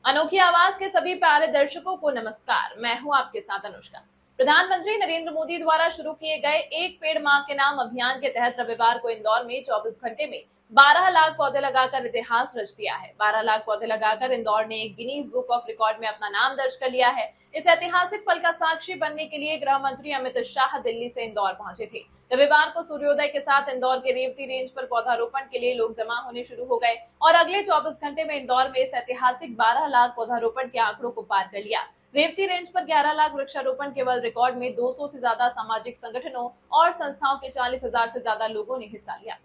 अनोखी आवाज के सभी प्यारे दर्शकों को नमस्कार। मैं हूं आपके साथ अनुष्का। प्रधानमंत्री नरेंद्र मोदी द्वारा शुरू किए गए एक पेड़ मां के नाम अभियान के तहत रविवार को इंदौर में 24 घंटे में 12 लाख पौधे लगाकर इतिहास रच दिया है। 12 लाख पौधे लगाकर इंदौर ने एक गिनीज बुक ऑफ रिकॉर्ड में अपना नाम दर्ज कर लिया है। इस ऐतिहासिक पल का साक्षी बनने के लिए गृह मंत्री अमित शाह दिल्ली से इंदौर पहुंचे थे। रविवार को सूर्योदय के साथ इंदौर के रेवती रेंज पर पौधारोपण के लिए लोग जमा होने शुरू हो गए और अगले 24 घंटे में इंदौर में इस ऐतिहासिक 12 लाख पौधारोपण के आंकड़ों को पार कर लिया। रेवती रेंज पर 11 लाख वृक्षारोपण केवल रिकॉर्ड में 200 से ज्यादा सामाजिक संगठनों और संस्थाओं के 40,000 से ज्यादा लोगों ने हिस्सा लिया।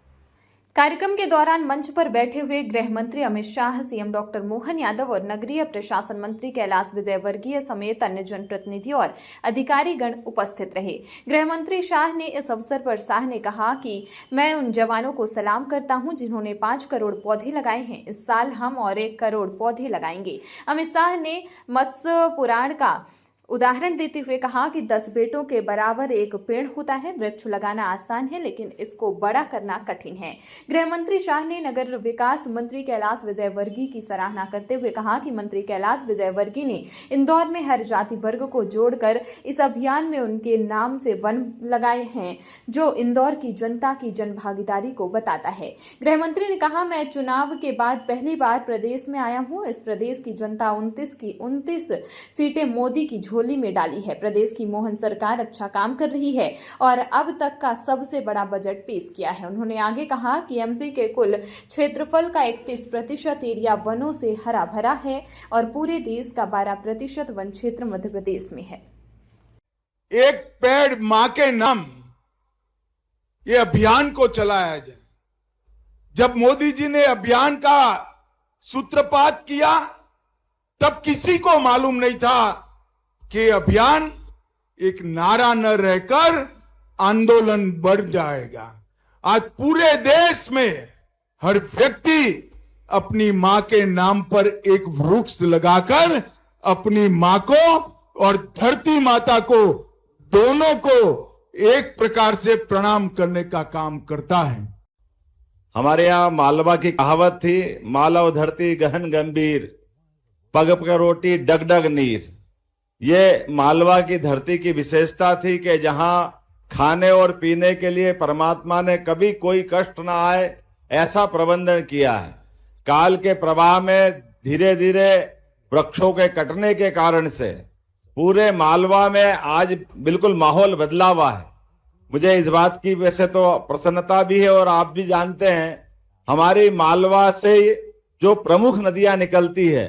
कार्यक्रम के दौरान मंच पर बैठे हुए गृह मंत्री अमित शाह, सीएम डॉक्टर मोहन यादव और नगरीय प्रशासन मंत्री कैलाश विजयवर्गीय समेत अन्य जनप्रतिनिधि और अधिकारीगण उपस्थित रहे। गृह मंत्री शाह ने इस अवसर पर शाह ने कहा कि मैं उन जवानों को सलाम करता हूं जिन्होंने 5 करोड़ पौधे लगाए हैं। इस साल हम और 1 करोड़ पौधे लगाएंगे। अमित शाह ने मत्स्य पुराण का उदाहरण देते हुए कहा कि 10 बेटों के बराबर एक पेड़ होता है। वृक्ष लगाना आसान है लेकिन इसको बड़ा करना कठिन है। गृह मंत्री शाह ने नगर विकास मंत्री कैलाश विजयवर्गीय की सराहना करते हुए कहा कि मंत्री कैलाश विजयवर्गीय ने इंदौर में हर जाति वर्ग को जोड़कर इस अभियान में उनके नाम से वन लगाए हैं, जो इंदौर की जनता की जनभागीदारी को बताता है। गृह मंत्री ने कहा, मैं चुनाव के बाद पहली बार प्रदेश में आया हूं। इस प्रदेश की जनता 29 की 29 सीटें मोदी की झोली में डाली है। प्रदेश की मोहन सरकार अच्छा काम कर रही है और अब तक का सबसे बड़ा बजट पेश किया है। उन्होंने आगे कहा कि एमपी के कुल क्षेत्रफल का 31% एरिया वनों से हरा भरा है और पूरे देश का 12% वन क्षेत्र मध्य प्रदेश में है। एक पेड़ मां के नाम ये अभियान को चलाया जाए। जब मोदी जी ने अभियान का सूत्रपात किया तब किसी को मालूम नहीं था कि अभियान एक नारा न रहकर आंदोलन बढ़ जाएगा। आज पूरे देश में हर व्यक्ति अपनी मां के नाम पर एक वृक्ष लगाकर अपनी मां को और धरती माता को दोनों को एक प्रकार से प्रणाम करने का काम करता है। हमारे यहां मालवा की कहावत थी, मालव धरती गहन गंभीर, पग पग रोटी डग डग नीर। ये मालवा की धरती की विशेषता थी कि जहां खाने और पीने के लिए परमात्मा ने कभी कोई कष्ट ना आए ऐसा प्रबंधन किया है। काल के प्रवाह में धीरे धीरे वृक्षों के कटने के कारण से पूरे मालवा में आज बिल्कुल माहौल बदला हुआ है। मुझे इस बात की वैसे तो प्रसन्नता भी है और आप भी जानते हैं, हमारी मालवा से जो प्रमुख नदियां निकलती है,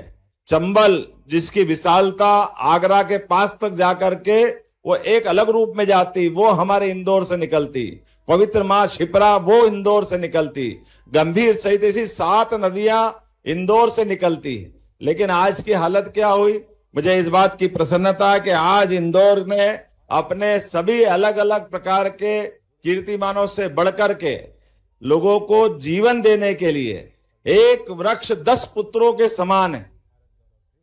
चंबल जिसकी विशालता आगरा के पास तक जाकर के वो एक अलग रूप में जाती, वो हमारे इंदौर से निकलती। पवित्र मां क्षिप्रा वो इंदौर से निकलती। गंभीर सहित ऐसी 7 नदियां इंदौर से निकलती। लेकिन आज की हालत क्या हुई? मुझे इस बात की प्रसन्नता है कि आज इंदौर ने अपने सभी अलग अलग प्रकार के कीर्तिमानों से बढ़कर के लोगों को जीवन देने के लिए एक वृक्ष 10 पुत्रों के समान है।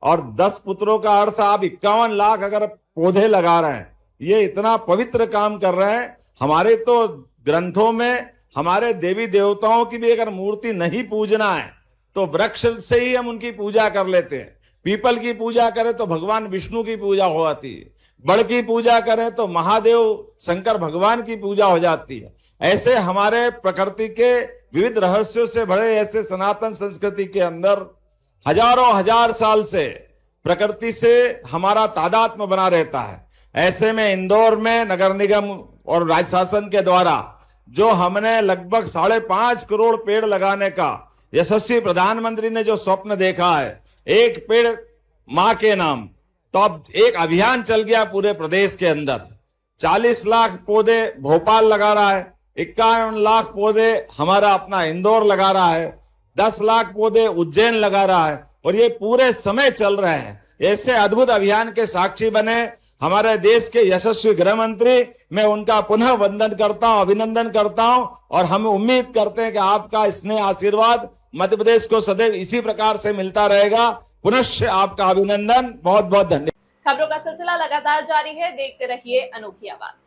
और 10 पुत्रों का अर्थ आप 51 लाख अगर पौधे लगा रहे हैं, ये इतना पवित्र काम कर रहे हैं। हमारे तो ग्रंथों में हमारे देवी देवताओं की भी अगर मूर्ति नहीं पूजना है तो वृक्ष से ही हम उनकी पूजा कर लेते हैं। पीपल की पूजा करें तो भगवान विष्णु की पूजा हो जाती है, बड़ की पूजा करें तो महादेव शंकर भगवान की पूजा हो जाती है। ऐसे हमारे प्रकृति के विविध रहस्यों से भरे ऐसे सनातन संस्कृति के अंदर हजारों हजार साल से प्रकृति से हमारा तादात्म्य बना रहता है। ऐसे में इंदौर में नगर निगम और राज्य शासन के द्वारा जो हमने लगभग 5.5 करोड़ पेड़ लगाने का यशस्वी प्रधानमंत्री ने जो स्वप्न देखा है, एक पेड़ मां के नाम, तो अब एक अभियान चल गया पूरे प्रदेश के अंदर। 40 लाख पौधे भोपाल लगा रहा है, 51 लाख पौधे हमारा अपना इंदौर लगा रहा है, 10 लाख पौधे उज्जैन लगा रहा है और ये पूरे समय चल रहे हैं। ऐसे अद्भुत अभियान के साक्षी बने हमारे देश के यशस्वी गृह मंत्री। मैं उनका पुनः वंदन करता हूं, अभिनंदन करता हूं और हम उम्मीद करते हैं कि आपका स्नेह आशीर्वाद मध्य प्रदेश को सदैव इसी प्रकार से मिलता रहेगा। पुनश्च आपका अभिनंदन, बहुत बहुत धन्यवाद। खबरों का सिलसिला लगातार जारी है, देखते रहिए अनोखी आवाज।